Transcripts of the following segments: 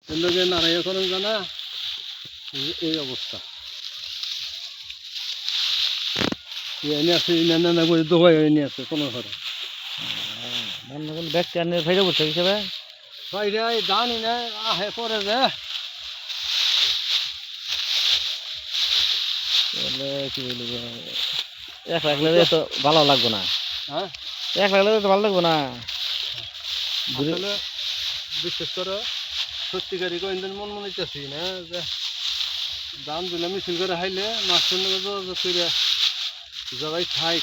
এগুলোকে নাড়াইয়া করেন জানা এই অবস্থা এনে আছে না করে দোকাই এনে আছে কোনো ঘরে ব্যক্তি আনে ফাইদা করছে হিসেবে বাইরে জানি না আহে পরে যে কি বলবো এক লাগলে তো ভালো লাগবো না হ্যাঁ এক লাগলে তো ভালো লাগবো না আসলে বিশেষ করে সত্যিকারী কয়েকদিন মন মনে চাচ্ছি না যে দাম দিলে মিছিল করে হাইলে মাছের করে যাবাই থাক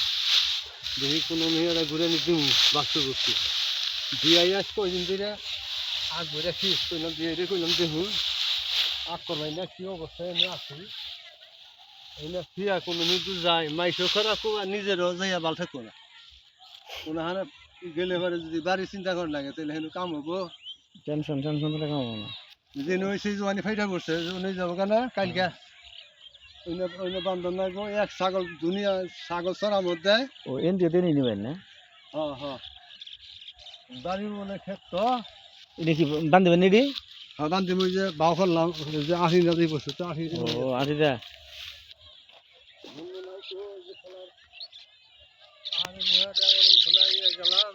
দেখি কোনো মেয়েরা ঘুরে নি দিম বাস্তু করছি দিয়ে আস কয়দিন ধরে আগ ঘুরে ফিস কইলাম দিয়ে কইলাম দেখুন আগ করবাই না কি অবস্থায় আমি আছি এই না ফিয়া কোনো নিদু যায় মাইসও খারাপ আর নিজেরও যাইয়া ভাল থাকবো না কোনো হারে গেলে পরে যদি বাড়ি চিন্তা করে লাগে তাহলে হেন কাম হবো টেনশন টেনশন তো কাম হবে না যে নই সেই জোয়ানি ফাইটা করছে নই যাবো কেন কালকে অন্য বান্ধব লাগবো এক ছাগল দুনিয়া ছাগল চড়ার মধ্যে ও এন দিয়ে নিয়ে নেবেন না হ্যাঁ হ্যাঁ বাড়ির বলে ক্ষেত তো এটা কি বান্ধবেন নিডি হ্যাঁ বান্ধব ওই যে বাউ করলাম যে 80 না 2 বছর তো 80 ও আচ্ছা গেলাম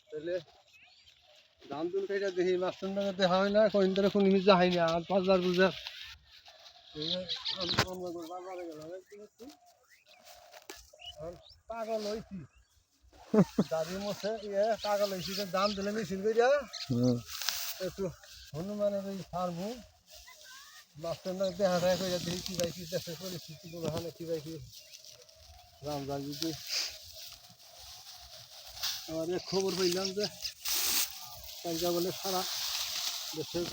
তাহলে ধান তুল কেটে দেখি মাস্টার নাগাদ দেখা হয় না কদিন ধরে কোনো মিজা হয় না আর বাজার বুজার পাগল হয়েছি দাঁড়িয়ে মশে পাগল হয়েছি দাম দিলে মিছিল করিয়া একটু হনুমানের ওই সারবো মাস্টার নাগাদ দেখা দেখা করে দেখি কি ভাই কি দেশের পরিস্থিতি কোনো হানে কি ভাই কি রাম রাম যদি আমার খবর পাইলাম যে কালকে বলে সারা দেশের